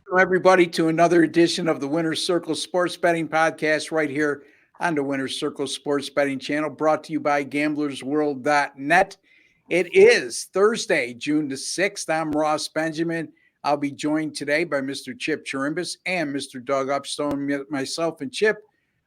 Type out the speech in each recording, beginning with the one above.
Welcome, everybody, to another edition of the Winner's Circle Sports Betting Podcast right here on the Winner's Circle Sports Betting channel, brought to you by GamblersWorld.net. It is Thursday, June the 6th. I'm Ross Benjamin. I'll be joined today by Mr. Chip Chirimbes and Mr. Doug Upstone, myself and Chip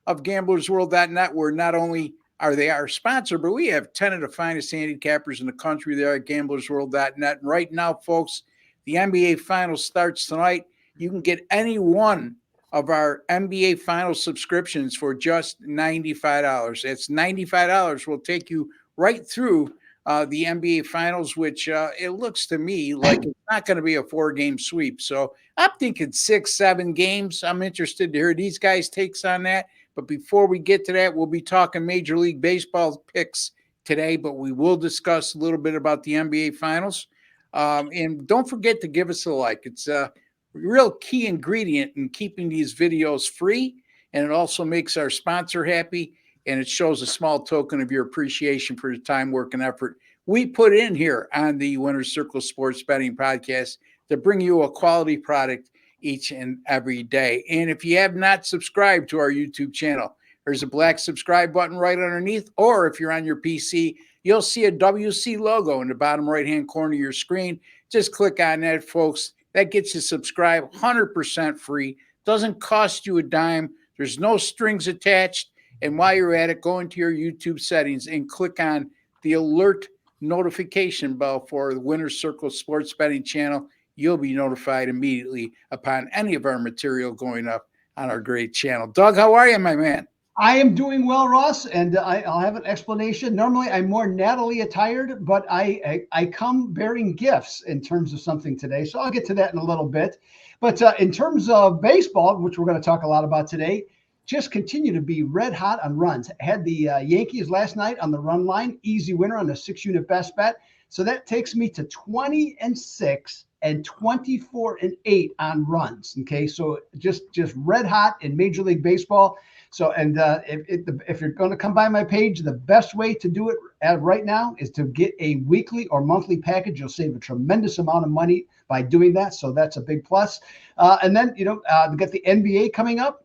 of GamblersWorld.net, where not only are they our sponsor, but we have 10 of the finest handicappers in the country there at GamblersWorld.net. And right now, folks, the NBA Finals starts tonight. You can get any one of our NBA Finals subscriptions for just $95. That's $95. Will take you right through the NBA Finals, which it looks to me like it's not going to be a 4-game sweep. So I'm thinking 6-7 games. I'm interested to hear these guys' takes on that. But before we get to that, we'll be talking Major League Baseball picks today, but we will discuss a little bit about the NBA Finals. And don't forget to give us a like. It's a real key ingredient in keeping these videos free, and it also makes our sponsor happy, and it shows a small token of your appreciation for the time, work, and effort we put in here on the Winner's Circle Sports Betting Podcast to bring you a quality product each and every day. And if you have not subscribed to our YouTube channel, there's a black subscribe button right underneath, or if you're on your PC, you'll see a WC logo in the bottom right-hand corner of your screen. Just click on that, folks. That gets you subscribed, 100% free. Doesn't cost you a dime. There's no strings attached. And while you're at it, go into your YouTube settings and click on the alert notification bell for the Winner's Circle Sports Betting channel. You'll be notified immediately upon any of our material going up on our great channel. Doug, how are you, my man? I am doing well, Ross, and I'll have an explanation. Normally, I'm more Natalie attired, but I come bearing gifts in terms of something today, so I'll get to that in a little bit. But in terms of baseball, which we're going to talk a lot about today, just continue to be red hot on runs. I had the Yankees last night on the run line, easy winner on the 6-unit best bet. So that takes me to 20-6 and 24-8 on runs. Okay, so just red hot in Major League Baseball. So, and if you're going to come by my page, the best way to do it right now is to get a weekly or monthly package. You'll save a tremendous amount of money by doing that. So that's a big plus. And then, we got the NBA coming up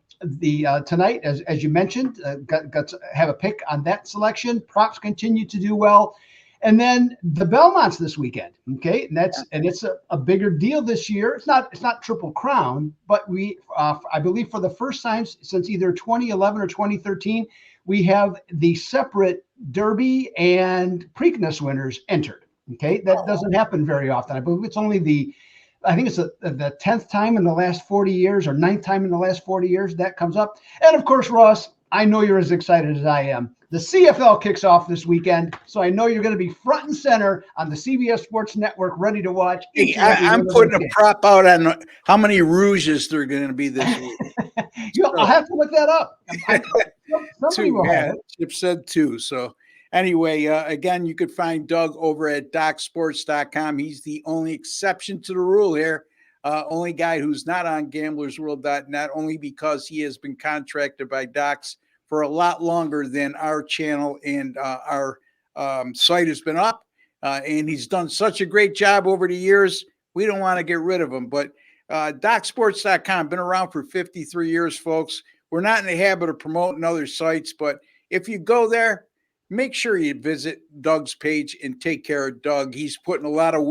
tonight, as you mentioned, got to have a pick on that selection. Props continue to do well. And then the Belmonts this weekend, okay, and it's a bigger deal this year. It's not Triple Crown, but we I believe for the first time since either 2011 or 2013, we have the separate Derby and Preakness winners entered. Okay, that doesn't happen very often. I believe it's only I think it's the 10th time in the last 40 years or 9th time in the last 40 years that comes up. And of course, Ross, I know you're as excited as I am. The CFL kicks off this weekend, so I know you're going to be front and center on the CBS Sports Network, ready to watch. Hey, I'm putting a prop out on how many rouges there are going to be this week. I'll have to look that up. Somebody will have it. Chip said 2. So anyway, again, you could find Doug over at DocSports.com. He's the only exception to the rule here. Only guy who's not on GamblersWorld.net, only because he has been contracted by Docs for a lot longer than our channel and our site has been up. And he's done such a great job over the years. We don't want to get rid of him. But DocSports.com, been around for 53 years, folks. We're not in the habit of promoting other sites, but if you go there, make sure you visit Doug's page and take care of Doug. He's putting a lot of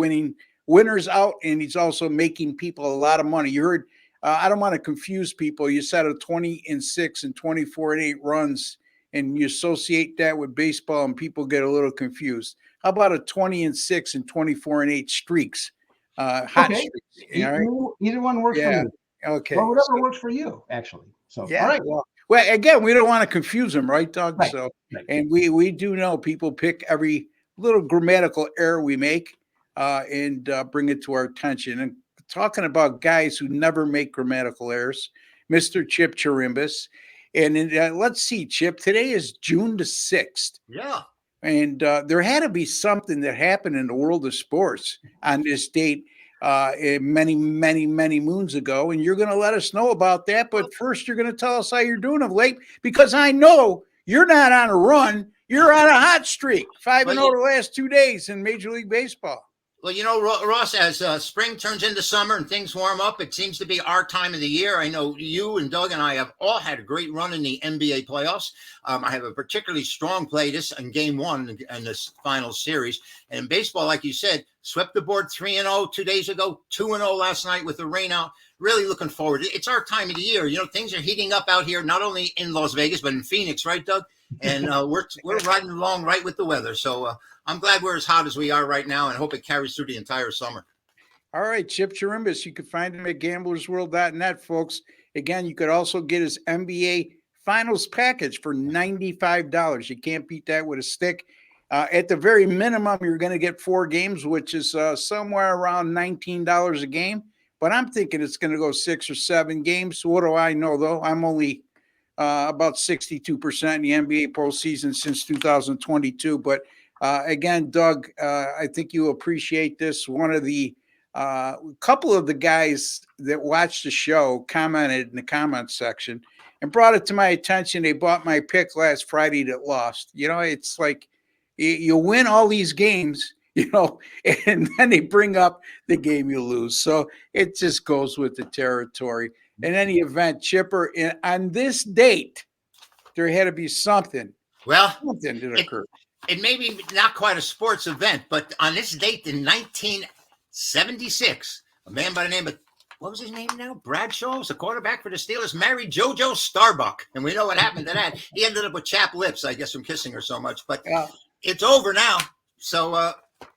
winners out, and he's also making people a lot of money. You heard, I don't want to confuse people. You said a 20-6 and 24-8 runs, and you associate that with baseball, and people get a little confused. How about a 20-6 and 24-8 streaks? Hot streaks. Either one works for you. Okay. Or whatever works for you, actually. So, yeah. All right. Well, again, we don't want to confuse them, right, Doug? Right. So, right. And we do know people pick every little grammatical error we make and bring it to our attention. And talking about guys who never make grammatical errors, Mr. Chip Chirimbes. And let's see, Chip, today is June the 6th. Yeah. And there had to be something that happened in the world of sports on this date many, many, many moons ago. And you're going to let us know about that. But first, you're going to tell us how you're doing of late, because I know you're not on a run. You're on a hot streak, 5-0 the last 2 days in Major League Baseball. Well, Ross, as spring turns into summer and things warm up, it seems to be our time of the year. I know you and Doug and I have all had a great run in the NBA playoffs. I have a particularly strong play this in game one in this final series. And in baseball, like you said, swept the board 3-0 2 days ago, 2-0 last night with the rain out. Really looking forward. It's our time of the year. Things are heating up out here, not only in Las Vegas, but in Phoenix, right, Doug? And we're riding along right with the weather. So I'm glad we're as hot as we are right now, and hope it carries through the entire summer. All right, Chip Chirimbes. You can find him at gamblersworld.net, folks. Again, you could also get his NBA Finals package for $95. You can't beat that with a stick. At the very minimum, you're going to get 4 games, which is somewhere around $19 a game. But I'm thinking it's going to go 6 or 7 games. So what do I know, though? I'm only about 62% in the NBA postseason since 2022. But again, Doug, I think you appreciate this. One of the couple of the guys that watched the show commented in the comment section and brought it to my attention. They bought my pick last Friday that lost. It's like you win all these games, and then they bring up the game you lose. So it just goes with the territory. In any event, Chipper, on this date, there had to be something. Something that occurred. It may be not quite a sports event, but on this date in 1976, a man by the name of, what was his name now? Bradshaw was the quarterback for the Steelers, married JoJo Starbuck. And we know what happened to that. He ended up with chapped lips, I guess, from kissing her so much. But it's over now. So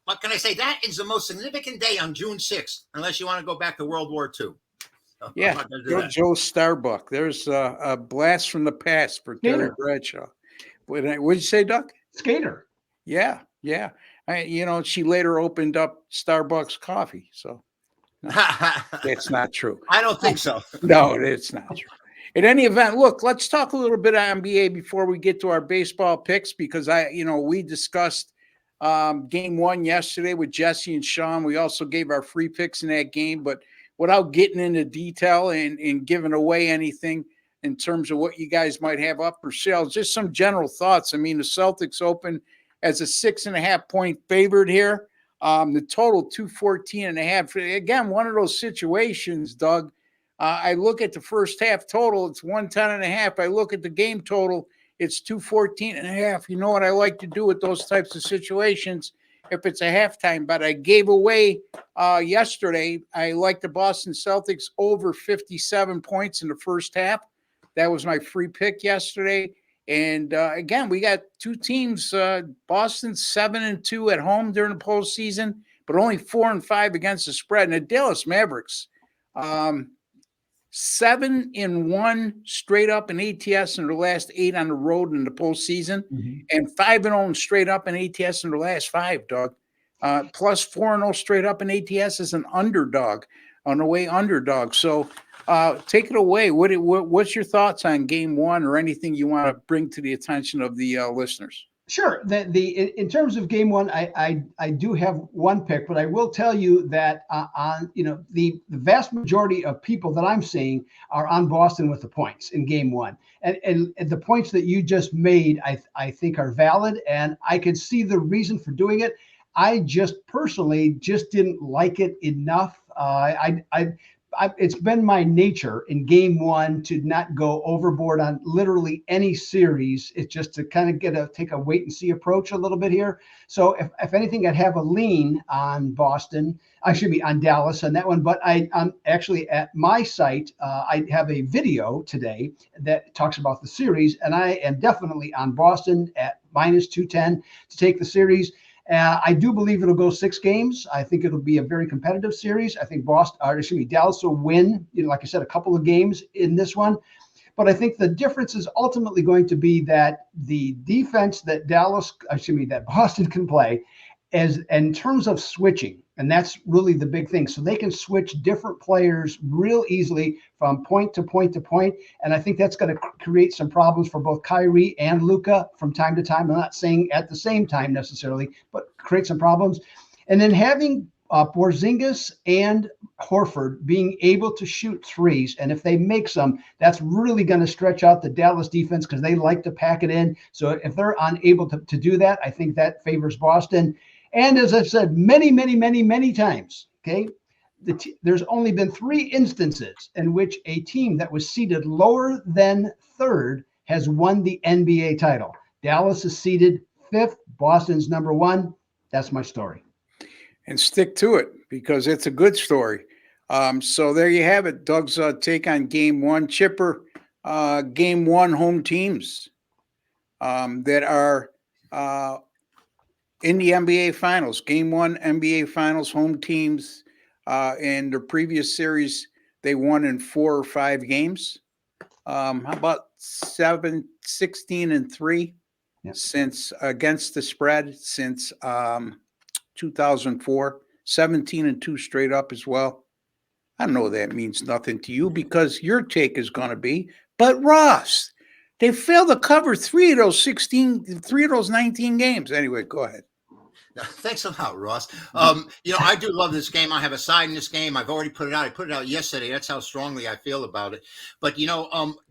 what can I say? That is the most significant day on June 6th, unless you want to go back to World War II. Yeah, Joe Starbuck. There's a blast from the past for Terry Bradshaw. What did you say, Doug? Skater. Yeah. She later opened up Starbucks coffee. So that's not true. I don't think so. No, it's not true. In any event, look, let's talk a little bit of NBA before we get to our baseball picks, because we discussed game one yesterday with Jesse and Sean. We also gave our free picks in that game, but without getting into detail and giving away anything in terms of what you guys might have up for sale, just some general thoughts. I mean, the Celtics open as a 6.5-point favorite here. The total 214.5. Again, one of those situations, Doug. I look at the first half total, it's 110.5. I look at the game total, it's 214.5. You know what I like to do with those types of situations? If it's a halftime, but I gave away yesterday. I like the Boston Celtics over 57 points in the first half. That was my free pick yesterday. And again, we got 2 teams. Boston 7-2 at home during the postseason, but only 4-5 against the spread. And the Dallas Mavericks, 7-1 straight up in ATS in their last 8 on the road in the postseason, and 5-0 straight up in ATS in their last 5, Doug. Plus 4-0 straight up in ATS as an underdog, on the way underdog. So take it away. What's your thoughts on game one, or anything you want to bring to the attention of the listeners? Sure. In terms of game one, I do have one pick, but I will tell you that the vast majority of people that I'm seeing are on Boston with the points in game one, and the points that you just made, I think are valid, and I can see the reason for doing it. I just personally didn't like it enough. It's been my nature in game one to not go overboard on literally any series. It's just to kind of take a wait and see approach a little bit here. So if anything, I'd have a lean on on Dallas on that one. But I'm actually at my site. I have a video today that talks about the series, and I am definitely on Boston at -210 to take the series. I do believe it'll go 6 games. I think it'll be a very competitive series. I think Dallas will win, like I said, a couple of games in this one. But I think the difference is ultimately going to be that the defense that Boston can play is in terms of switching. And that's really the big thing. So they can switch different players real easily from point to point to point. And I think that's going to create some problems for both Kyrie and Luka from time to time. I'm not saying at the same time necessarily, but create some problems. And then having Porzingis and Horford being able to shoot threes, and if they make some, that's really going to stretch out the Dallas defense because they like to pack it in. So if they're unable to do that, I think that favors Boston. And as I've said many, many, many, many times, okay, there's only been 3 instances in which a team that was seated lower than third has won the NBA title. Dallas is seated 5th. Boston's number 1. That's my story. And stick to it because it's a good story. So there you have it. Doug's take on Game 1. Chipper, Game 1 home teams that are in the NBA Finals. Game 1 NBA Finals home teams. In their previous series, they won in 4 or 5 games. How about 16-3 since against the spread since 2004, 17-2 straight up as well. I know that means nothing to you because your take is going to be, but Ross, they failed to cover 3 of those 19 games. Anyway, go ahead. Thanks a lot, Ross. I do love this game. I have a side in this game. I've already put it out. I put it out yesterday. That's how strongly I feel about it. But,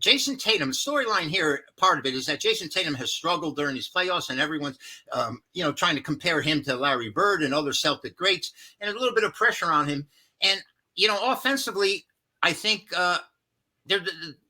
Jason Tatum, the storyline here, part of it is that Jason Tatum has struggled during these playoffs, and everyone's, trying to compare him to Larry Bird and other Celtic greats, and a little bit of pressure on him. And, offensively, I think the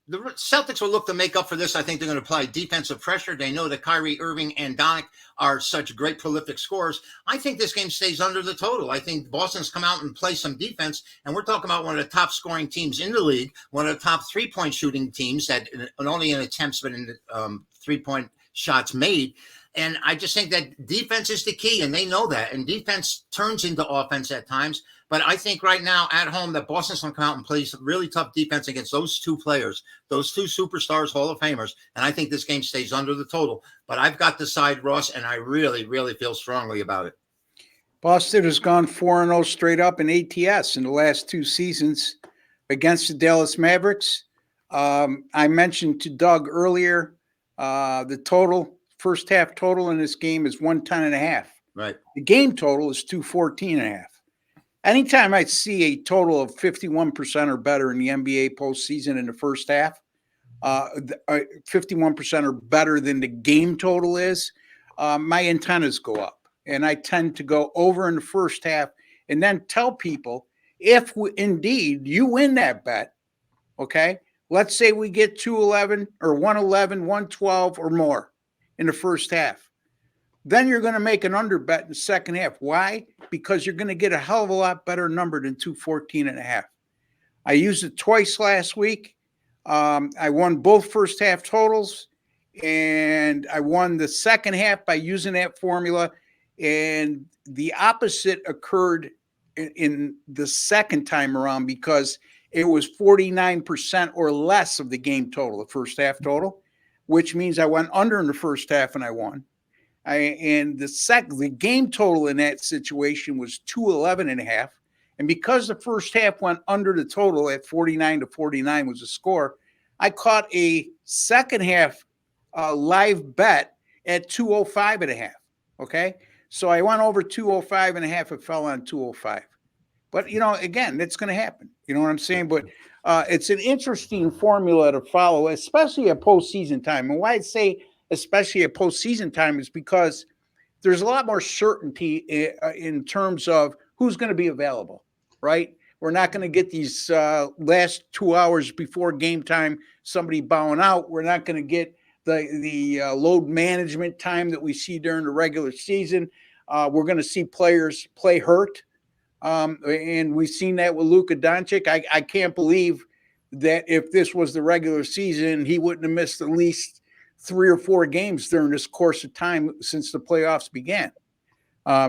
Celtics will look to make up for this. I think they're going to apply defensive pressure. They know that Kyrie Irving and Doncic are such great prolific scorers. I think this game stays under the total. I think Boston's come out and play some defense, and we're talking about one of the top scoring teams in the league, one of the top 3-point shooting teams that not only in attempts but in 3-point shots made. And I just think that defense is the key, and they know that. And defense turns into offense at times. But I think right now at home that Boston's going to come out and play some really tough defense against those 2 players, those 2 superstars, Hall of Famers. And I think this game stays under the total. But I've got the side, Ross, and I really, really feel strongly about it. Boston has gone 4-0 straight up in ATS in the last 2 seasons against the Dallas Mavericks. I mentioned to Doug earlier the total, first half total in this game is 110.5. Right. The game total is 214.5. Anytime I see a total of 51% or better in the NBA postseason in the first half, 51% or better than the game total is, my antennas go up. And I tend to go over in the first half and then tell people if indeed you win that bet, okay, let's say we get 211 or 111, 112 or more in the first half. Then you're going to make an under bet in the second half. Why? Because you're going to get a hell of a lot better number than 214.5. I used it twice last week. I won both first half totals, and I won the second half by using that formula. And the opposite occurred in the second time around because it was 49% or less of the game total, the first half total, which means I went under in the first half and I won. And the game total in that situation was 211.5. And because the first half went under the total at 49-49 was the score, I caught a second half live bet at 205.5. Okay. So I went over 205.5. It fell on 205. But, again, that's going to happen. You know what I'm saying? But it's an interesting formula to follow, especially at postseason time. And why I'd say especially at postseason time is because there's a lot more certainty in terms of who's going to be available, right? We're not going to get these last 2 hours before game time, somebody bowing out. We're not going to get the load management time that we see during the regular season. We're going to see players play hurt. And we've seen that with Luka Doncic. I can't believe that if this was the regular season, he wouldn't have missed at least 3 or 4 games during this course of time since the playoffs began.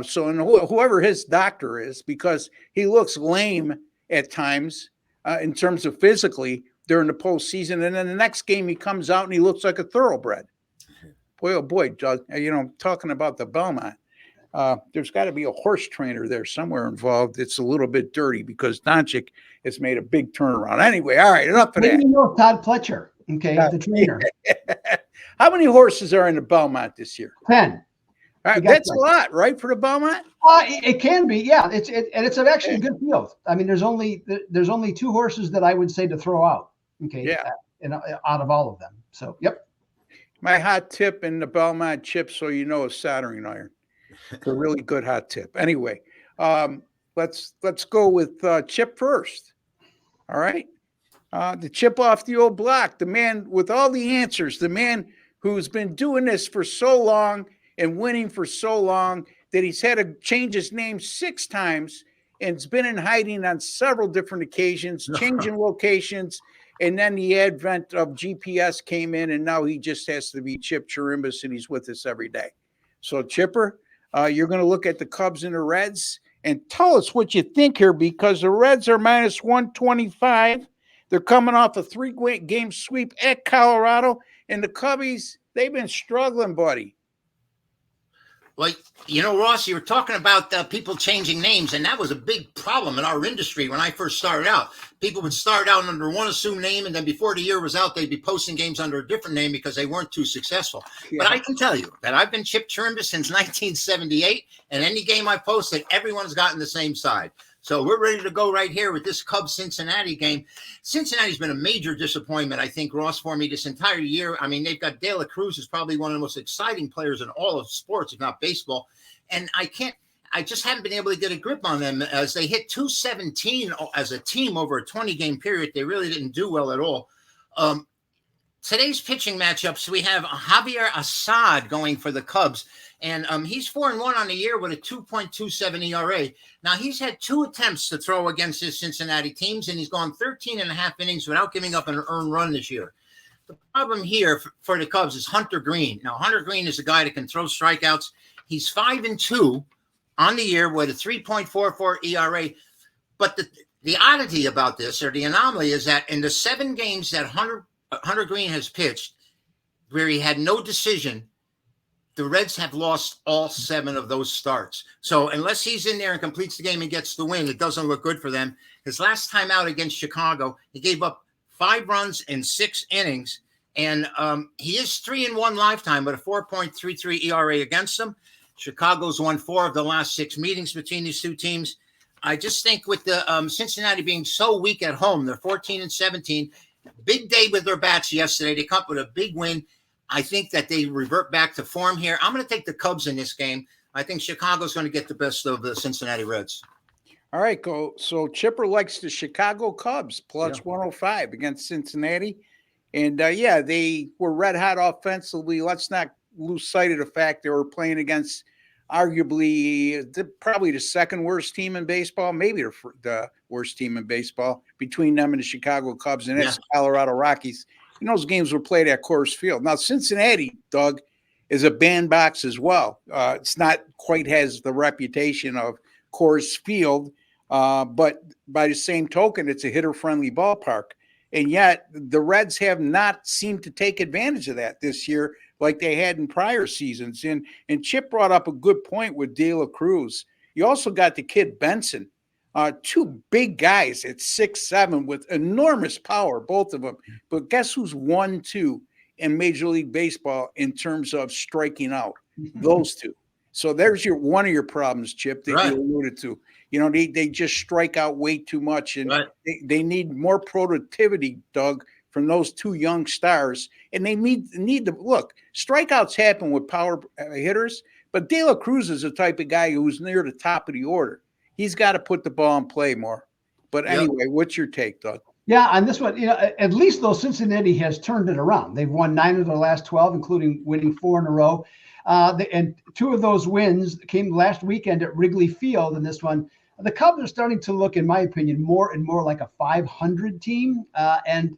So whoever his doctor is, because he looks lame at times in terms of physically during the postseason. And then the next game he comes out and he looks like a thoroughbred. Boy, oh boy, Doug, talking about the Belmont. There's got to be a horse trainer there somewhere involved. It's a little bit dirty because Doncic has made a big turnaround. Anyway, all right, enough of that. Maybe you know Todd Pletcher, the trainer. How many horses are in the Belmont this year? 10. All right, that's a lot, right, for the Belmont? It can be, yeah. It's actually a good field. I mean, there's only 2 horses that I would say to throw out. Okay, yeah, out of all of them. So, yep. My hot tip in the Belmont chip, so you know, is soldering iron. It's a really good hot tip. Anyway, let's go with Chip first. All right. The chip off the old block, the man with all the answers, the man who's been doing this for so long and winning for so long that he's had to change his name 6 times and has been in hiding on several different occasions, changing locations. And then the advent of GPS came in, and now he just has to be Chip Chirimbes, and he's with us every day. So, Chipper, you're going to look at the Cubs and the Reds and tell us what you think here, because the Reds are minus 125. They're coming off a 3-game sweep at Colorado, and the Cubbies, they've been struggling, buddy. Well, Ross, you were talking about people changing names, and that was a big problem in our industry when I first started out. People would start out under one assumed name, and then before the year was out, they'd be posting games under a different name because they weren't too successful. Yeah. But I can tell you that I've been Chip Chirimbes since 1978, and any game I posted, everyone's gotten the same side. So we're ready to go right here with this Cubs-Cincinnati game. Cincinnati's been a major disappointment, I think, Ross, for me this entire year. I mean, they've got De La Cruz, who's probably one of the most exciting players in all of sports, if not baseball. And I just haven't been able to get a grip on them as they hit 217 as a team over a 20-game period. They really didn't do well at all. Today's pitching matchups, we have Javier Assad going for the Cubs. And he's 4-1 on the year with a 2.27 ERA. Now, he's had 2 attempts to throw against his Cincinnati teams, and he's gone 13 and a half innings without giving up an earned run this year. The problem here for the Cubs is Hunter Green. Now, Hunter Green is a guy that can throw strikeouts. He's 5-2 on the year with a 3.44 ERA. But the oddity about this, or the anomaly, is that in the 7 games that Hunter Green has pitched, where he had no decision, the Reds have lost all 7 of those starts. So unless he's in there and completes the game and gets the win, it doesn't look good for them. His last time out against Chicago, he gave up 5 runs in 6 innings. And he is 3-1 lifetime with a 4.33 ERA against them. Chicago's won 4 of the last 6 meetings between these 2 teams. I just think with the Cincinnati being so weak at home, they're 14-17. Big day with their bats yesterday. They come up with a big win. I think that they revert back to form here. I'm going to take the Cubs in this game. I think Chicago's going to get the best of the Cincinnati Reds. All right, go. So Chipper likes the Chicago Cubs plus 105 against Cincinnati. And, they were red hot offensively. Let's not lose sight of the fact they were playing against arguably probably the 2nd worst team in baseball, maybe the worst team in baseball between them and the Chicago Cubs, and that's the Colorado Rockies. And those games were played at Coors Field. Now, Cincinnati, Doug, is a bandbox as well. It's not quite has the reputation of Coors Field, but by the same token, it's a hitter-friendly ballpark. And yet the Reds have not seemed to take advantage of that this year like they had in prior seasons. And Chip brought up a good point with De La Cruz. You also got the kid Benson, 2 big guys at 6'7" with enormous power, both of them. But guess who's 1-2 in Major League Baseball in terms of striking out? Those 2. So there's one of your problems, Chip, that you alluded to. They just strike out way too much, and they need more productivity, Doug, from those 2 young stars. And they need to look. Strikeouts happen with power hitters, but De La Cruz is the type of guy who's near the top of the order. He's got to put the ball in play more. But anyway, what's your take, Doug? Yeah, on this one, at least though Cincinnati has turned it around. They've won 9 of their last 12, including winning 4 in a row. And 2 of those wins came last weekend at Wrigley Field. And this one, the Cubs are starting to look, in my opinion, more and more like a 500 team. And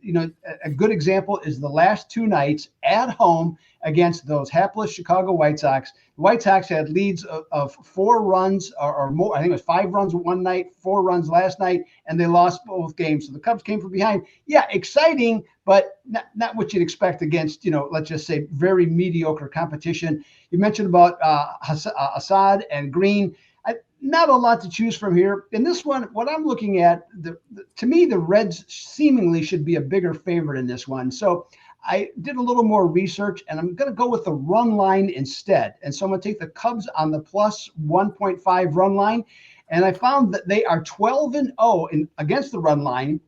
a good example is the last 2 nights at home against those hapless Chicago White Sox. The White Sox had leads of 4 runs or more. I think it was 5 runs one night, 4 runs last night, and they lost both games. So the Cubs came from behind. Yeah, exciting, but not what you'd expect against, let's just say very mediocre competition. You mentioned about Assad and Green. Not a lot to choose from here. In this one, what I'm looking at, to me, the Reds seemingly should be a bigger favorite in this one. So I did a little more research, and I'm going to go with the run line instead. And so I'm going to take the Cubs on the plus 1.5 run line. And I found that they are 12-0 against the run line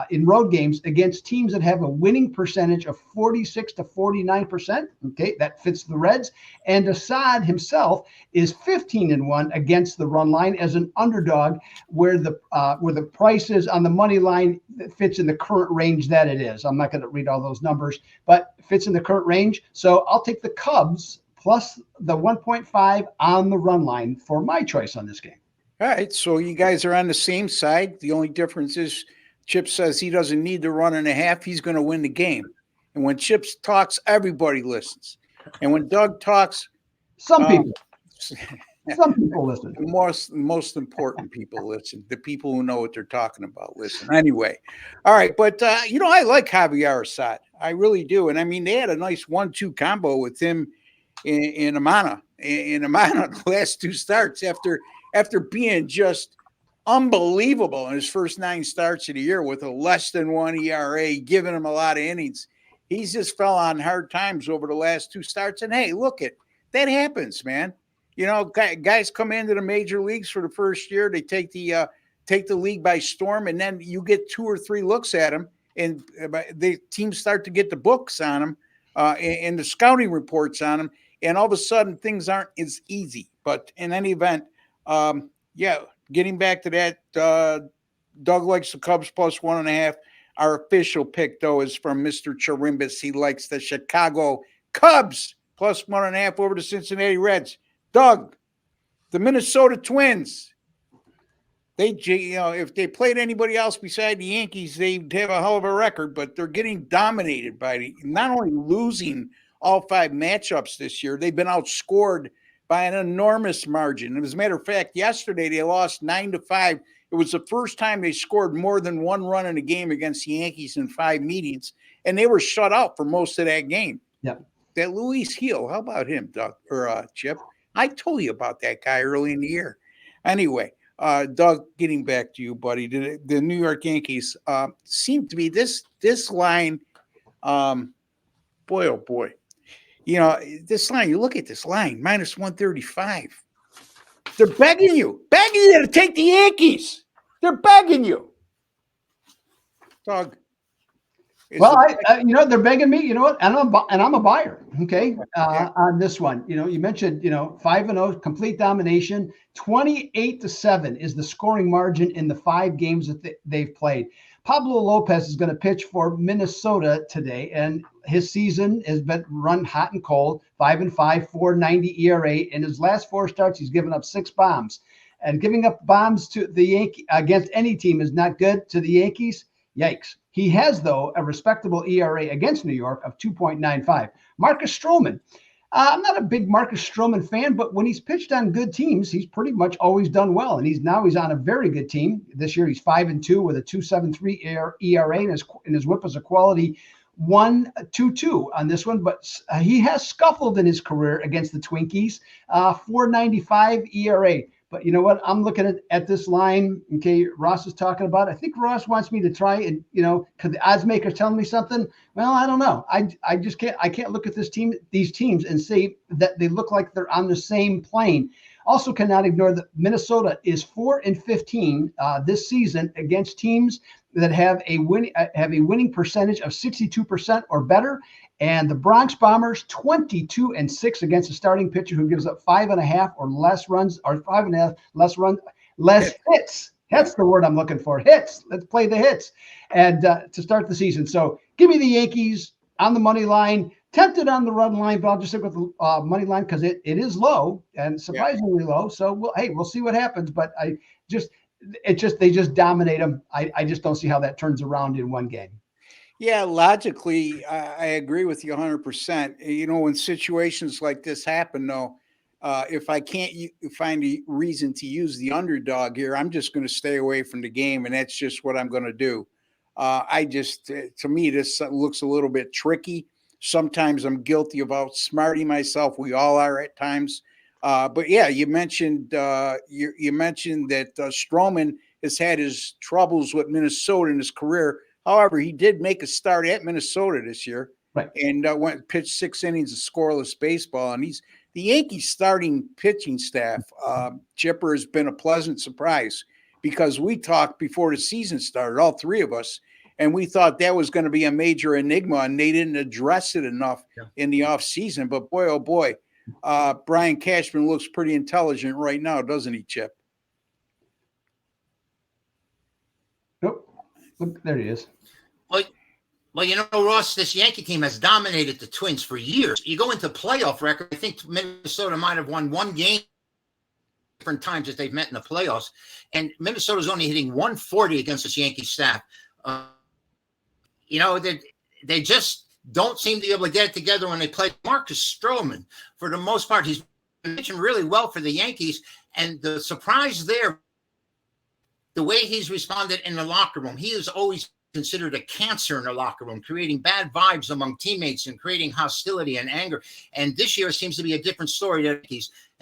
in road games against teams that have a winning percentage of 46 to 49%. Okay, that fits the Reds. And Assad himself is 15-1 against the run line as an underdog, where the price is on the money line that fits in the current range that it is. I'm not going to read all those numbers, but fits in the current range. So I'll take the Cubs plus the 1.5 on the run line for my choice on this game. All right, so you guys are on the same side. The only difference is Chip says he doesn't need the 1.5. He's going to win the game. And when Chip talks, everybody listens. And when Doug talks, some people listen. Most important people listen. The people who know what they're talking about listen. Anyway, all right, but I like Javier Assad. I really do. And I mean, they had a nice 1-2 combo with him in Amana. In Amana, the last 2 starts after being just unbelievable in his first 9 starts of the year with a less than 1 ERA, giving him a lot of innings. He's just fell on hard times over the last 2 starts. And hey, look, that happens, man. Guys come into the major leagues for the first year. They take the league by storm, and then you get 2 or 3 looks at them, and the teams start to get the books on them and the scouting reports on them, and all of a sudden things aren't as easy. But in any event, getting back to that, Doug likes the Cubs plus 1.5. Our official pick, though, is from Mr. Chirimbes. He likes the Chicago Cubs plus 1.5 over the Cincinnati Reds. Doug, the Minnesota Twins, if they played anybody else beside the Yankees, they'd have a hell of a record, but they're getting dominated by not only losing all 5 matchups this year, they've been outscored by an enormous margin. And as a matter of fact, yesterday they lost 9-5. It was the first time they scored more than 1 run in a game against the Yankees in 5 meetings, and they were shut out for most of that game. Yep. That Luis Gil, how about him, Doug or Chip? I told you about that guy early in the year. Anyway, Doug, getting back to you, buddy, the New York Yankees seem to be this line. Boy, oh boy. This line, you look at this line, minus 135. They're begging you to take the Yankees. They're begging you. Doug. Well, they're begging me, you know what? And I'm a buyer. Okay. On this one, you mentioned, 5-0 complete domination, 28-7 is the scoring margin in the 5 games that they've played. Pablo Lopez is going to pitch for Minnesota today, and his season has been run hot and cold, 5-5, 4.90 ERA. In his last 4 starts, he's given up 6 bombs, and giving up bombs to the Yankees against any team is not good. To the Yankees, yikes. He has, though, a respectable ERA against New York of 2.95. Marcus Stroman. I'm not a big Marcus Stroman fan, but when he's pitched on good teams, he's pretty much always done well. And he's on a very good team. This year, he's 5-2 with a 2.73 ERA, and his whip is a quality 1.22 on this one. But he has scuffled in his career against the Twinkies, 4.95 ERA. But you know what? I'm looking at this line. Okay, Ross is talking about. I think Ross wants me to try and, because the odds maker's telling me something. Well, I don't know. I just can't. I can't look at these teams and say that they look like they're on the same plane. Also, cannot ignore that Minnesota is 4-15 this season against teams that have a winning percentage of 62% or better. And the Bronx Bombers, 22-6 against a starting pitcher who gives up 5.5 or less runs, or 5.5 less hits. That's the word I'm looking for. Hits. Let's play the hits. And to start the season. So give me the Yankees on the money line. Tempted on the run line, but I'll just stick with the money line because it is low and surprisingly low. So we'll see what happens. But they just dominate them. I just don't see how that turns around in one game. Yeah, logically, I agree with you 100%. When situations like this happen, though, if I can't find a reason to use the underdog here, I'm just going to stay away from the game, and that's just what I'm going to do. To me, this looks a little bit tricky. Sometimes I'm guilty of outsmarting myself. We all are at times. But yeah, you mentioned that Stroman has had his troubles with Minnesota in his career. However, he did make a start at Minnesota this year, right? And pitched 6 innings of scoreless baseball. And the Yankees starting pitching staff. Chipper has been a pleasant surprise because we talked before the season started, all 3 of us, And we thought that was going to be a major enigma, and they didn't address it enough in the offseason. But boy, oh boy, Brian Cashman looks pretty intelligent right now, doesn't he, Chip? Nope. Look, there he is. Well, you know, Ross, this Yankee team has dominated the Twins for years. You go into playoff record, I think Minnesota might have won one game different times that they've met in the playoffs. And Minnesota's only hitting 140 against this Yankee staff. You know, they just don't seem to be able to get it together when they play. Marcus Stroman, for the most part, he's been pitching really well for the Yankees. And the surprise there, the way he's responded in the locker room, he is always considered a cancer in the locker room, creating bad vibes among teammates and creating hostility and anger. And this year seems to be a different story. And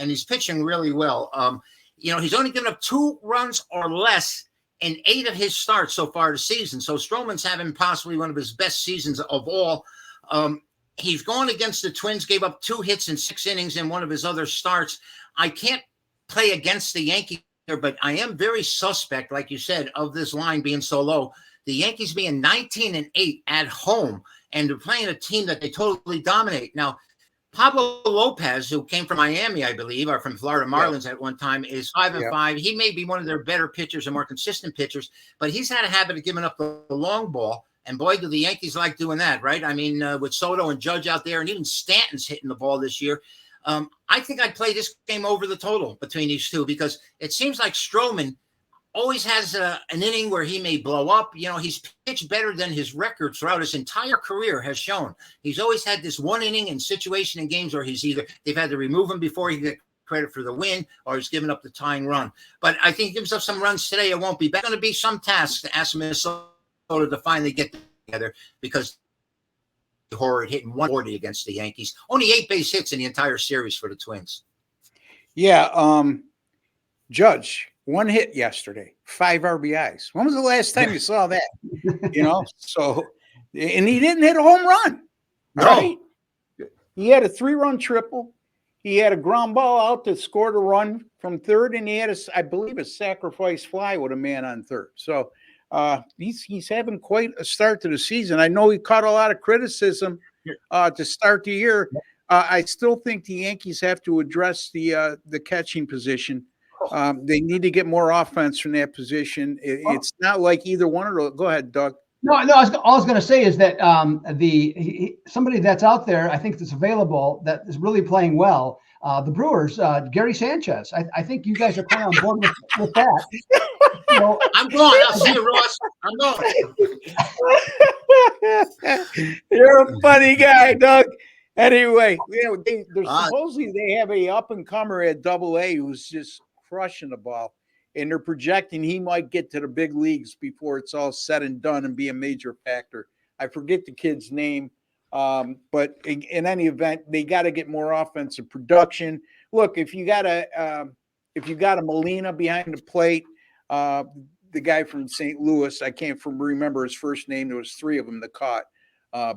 he's pitching really well. You know, he's only given up 2 runs or less in 8 of his starts so far this season. So Stroman's having possibly one of his best seasons of all. He's going against the Twins, gave up 2 hits in 6 innings in one of his other starts. I can't play against the Yankees here, but I am very suspect, like you said, of this line being so low. The Yankees being 19-8 at home, and they're playing a team that they totally dominate. Now, Pablo Lopez, who came from Miami, I believe, or from Florida Marlins at one time, is 5-5. He may be one of their better pitchers and more consistent pitchers, but he's had a habit of giving up the long ball. And boy, do the Yankees like doing that, right? I mean, with Soto and Judge out there, and even Stanton's hitting the ball this year. I think I'd play this game over the total between these two, because it seems like Stroman always has an inning where he may blow up. You know, he's pitched better than his record throughout his entire career has shown. He's always had this one inning and situation in games where they've had to remove him before he get credit for the win, or he's given up the tying run. But I think he gives up some runs today. It won't be going to be some task to ask Minnesota to finally get together, because the horror hitting 140 against the Yankees. Only 8 base hits in the entire series for the Twins. Yeah, Judge, 1 hit yesterday, 5 RBIs. When was the last time you saw that? You know, so, and he didn't hit a home run, right? No. He had a 3-run triple. He had a ground ball out that scored a run from third, and he had I believe, a sacrifice fly with a man on third. So he's having quite a start to the season. I know he caught a lot of criticism to start the year. I still think the Yankees have to address the catching position. They need to get more offense from that position. It's not like either one of those. Go ahead, Doug. No. All I was going to say is that somebody that's out there, I think that's available, that is really playing well. The Brewers, Gary Sanchez. I think you guys are kind of on board with that. So, I'm going. I'll see you, Ross. I'm going. You're a funny guy, Doug. Anyway, supposedly they have a up-and-comer at AA who's just crushing the ball, and they're projecting he might get to the big leagues before it's all said and done and be a major factor. I forget the kid's name, but in any event, they got to get more offensive production. Look, if you got a Molina behind the plate, the guy from St. Louis, I can't remember his first name. There was 3 of them that caught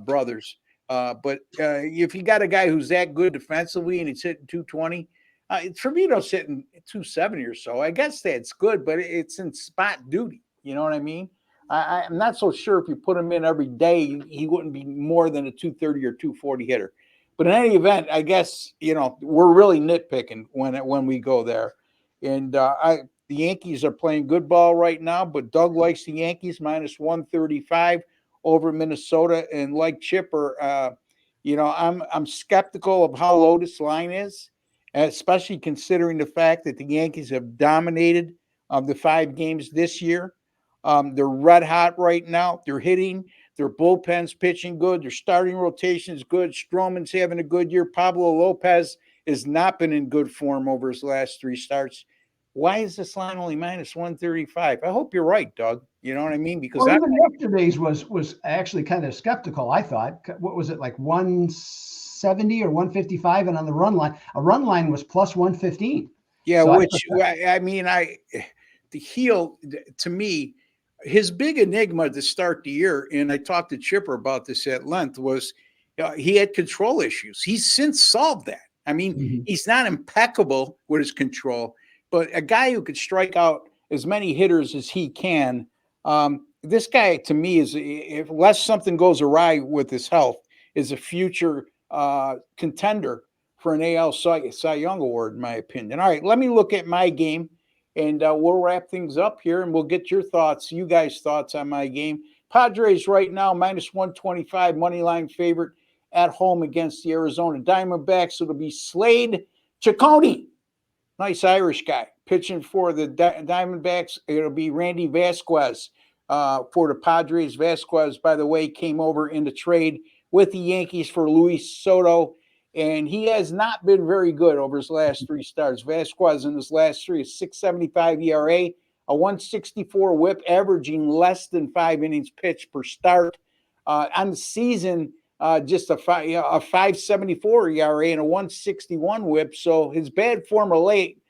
brothers. But if you got a guy who's that good defensively and he's hitting 220, Trevito's hitting 270 or so. I guess that's good, but it's in spot duty. You know what I mean? I'm not so sure if you put him in every day, he wouldn't be more than a 230 or 240 hitter. But in any event, I guess, you know, we're really nitpicking when we go there. And the Yankees are playing good ball right now, but Doug likes the Yankees minus 135 over Minnesota. And like Chipper, you know, I'm skeptical of how low this line is, especially considering the fact that the Yankees have dominated the 5 games this year. They're red hot right now. They're hitting. Their bullpen's pitching good. Their starting rotation's good. Stroman's having a good year. Pablo Lopez has not been in good form over his last 3 starts. Why is this line only minus 135? I hope you're right, Doug. You know what I mean? Because even yesterday's was actually kind of skeptical, I thought. What was it, like 170 or 155? And on the run line was plus 115. Yeah, so the heel, to me, his big enigma to start the year, and I talked to Chipper about this at length, was he had control issues. He's since solved that. I mean, he's not impeccable with his control, but a guy who could strike out as many hitters as he can, this guy to me is, if unless something goes awry with his health, is a future contender for an AL Cy Young Award, in my opinion. All right, let me look at my game, and we'll wrap things up here, and we'll get your thoughts, you guys' thoughts on my game. Padres right now minus 125 money line favorite at home against the Arizona Diamondbacks. It'll be Slade Ciccone, nice Irish guy, pitching for the Diamondbacks. It'll be Randy Vasquez for the Padres. Vasquez, by the way, came over in the trade with the Yankees for Luis Soto, and he has not been very good over his last 3 starts. Vasquez in his last 3 is 6.75 ERA, a 164 whip, averaging less than 5 innings pitched per start. On the season, just a 5.74 ERA and a 161 whip. So his bad form of late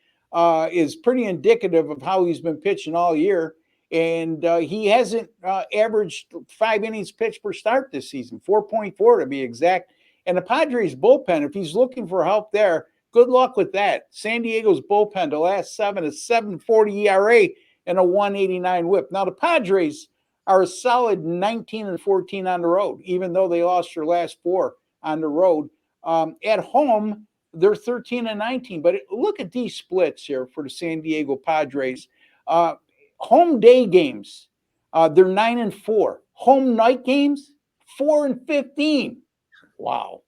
is pretty indicative of how he's been pitching all year. And he hasn't averaged 5 innings pitched per start this season, 4.4 to be exact. And the Padres bullpen, if he's looking for help there, good luck with that. San Diego's bullpen, the last 7 is 7.40 ERA and a 189 whip. Now, the Padres are a solid 19-14 on the road, even though they lost their last 4 on the road. At home, they're 13-19. But look at these splits here for the San Diego Padres. Home day games, they're 9-4. Home night games, 4-15. Wow.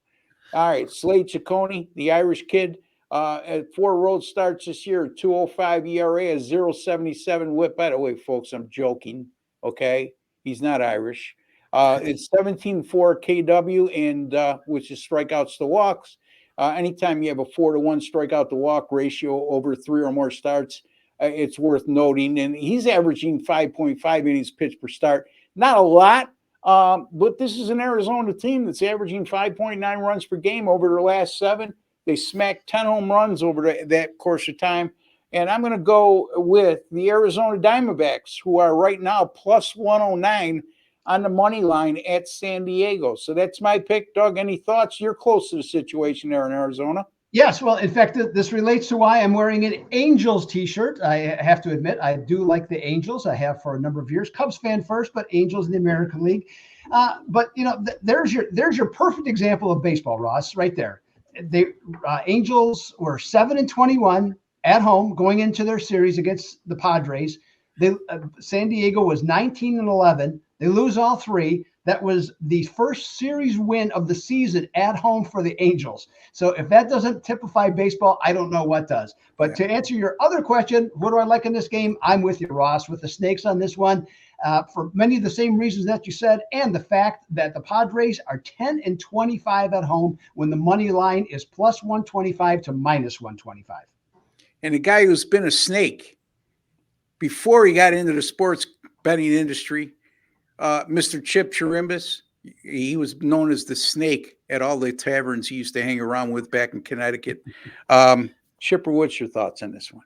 All right, Slade Ciccone, the Irish kid, at 4 road starts this year, 2.05 ERA, a 0.77 whip. By the way, folks, I'm joking. Okay, he's not Irish. It's 17.4 KW, and which is strikeouts to walks. Anytime you have a 4-to-1 strikeout to walk ratio over 3 or more starts, it's worth noting. And he's averaging 5.5 innings pitched per start. Not a lot, but this is an Arizona team that's averaging 5.9 runs per game over their last 7. They smacked 10 home runs over that course of time. And I'm going to go with the Arizona Diamondbacks, who are right now plus 109 on the money line at San Diego. So that's my pick. Doug, any thoughts? You're close to the situation there in Arizona. Yes, well, in fact, this relates to why I'm wearing an Angels t-shirt. I have to admit, I do like the Angels. I have for a number of years. Cubs fan first, but Angels in the American League. But you know, there's your perfect example of baseball, Ross, right there. The Angels were 7-21 at home going into their series against the Padres. San Diego was 19-11. They lose all 3. That was the first series win of the season at home for the Angels. So if that doesn't typify baseball, I don't know what does. But to answer your other question, what do I like in this game? I'm with you, Ross, with the Snakes on this one, for many of the same reasons that you said, and the fact that the Padres are 10-25 at home when the money line is plus 125 to minus 125. And a guy who's been a snake before he got into the sports betting industry, Mr. Chip Chirimbes, he was known as the snake at all the taverns he used to hang around with back in Connecticut. Chipper, what's your thoughts on this one?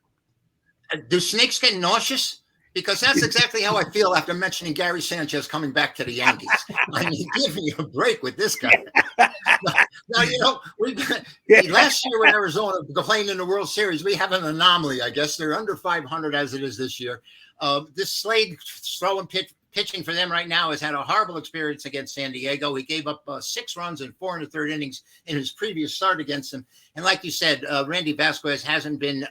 Do snakes get nauseous? Because that's exactly how I feel after mentioning Gary Sanchez coming back to the Yankees. I mean, give me a break with this guy. Now, you know, last year in Arizona, playing in the World Series, we have an anomaly, I guess. They're under 500 as it is this year. This Slade throwing pitching for them right now has had a horrible experience against San Diego. He gave up 6 runs in 4 1/3 innings in his previous start against them. And like you said, Randy Vasquez hasn't been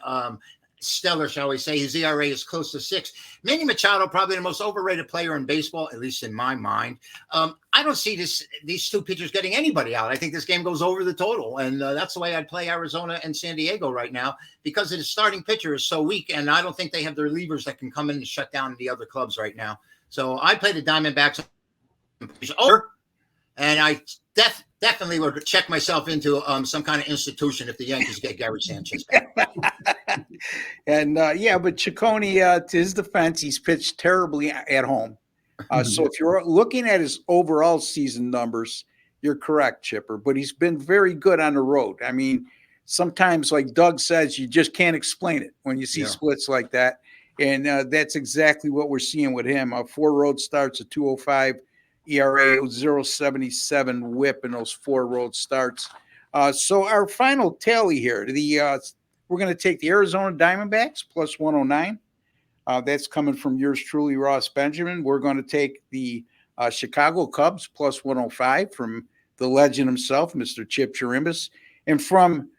stellar, shall we say. His ERA is close to 6. Manny Machado, probably the most overrated player in baseball, at least in my mind. I don't see these 2 pitchers getting anybody out. I think this game goes over the total, and that's the way I'd play Arizona and San Diego right now, because the starting pitcher is so weak, and I don't think they have the relievers that can come in and shut down the other clubs right now. So I play the Diamondbacks over, and I definitely would check myself into some kind of institution if the Yankees get Gary Sanchez back. And but Ciccone, to his defense, he's pitched terribly at home. So if you're looking at his overall season numbers, you're correct, Chipper. But he's been very good on the road. I mean, sometimes, like Doug says, you just can't explain it when you see splits like that. And that's exactly what we're seeing with him. 4 road starts, a 2.05 ERA, 0.77 whip in those 4 road starts. So our final tally here, we're going to take the Arizona Diamondbacks plus 109, That's coming from yours truly, Ross Benjamin. We're going to take the Chicago Cubs plus 105 from the legend himself, Mr. Chip Chirimbes. And from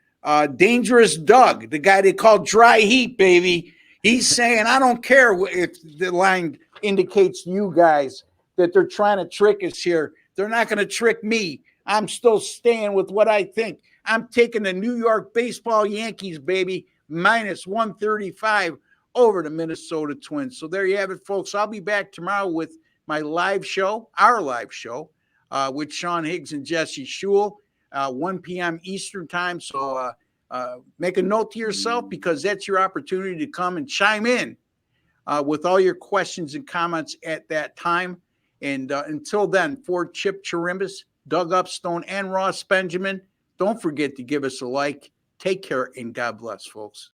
Dangerous Doug, the guy they call Dry Heat, baby. He's saying, I don't care if the line indicates to you guys that they're trying to trick us here. They're not going to trick me. I'm still staying with what I think. I'm taking the New York Baseball Yankees, baby, minus 135 over the Minnesota Twins. So there you have it, folks. I'll be back tomorrow with my live show, our live show, with Sean Higgs and Jesse Schule, 1 p.m. Eastern time. So make a note to yourself, because that's your opportunity to come and chime in with all your questions and comments at that time. And until then, for Chip Chirimbes, Doug Upstone, and Ross Benjamin, don't forget to give us a like. Take care, and God bless, folks.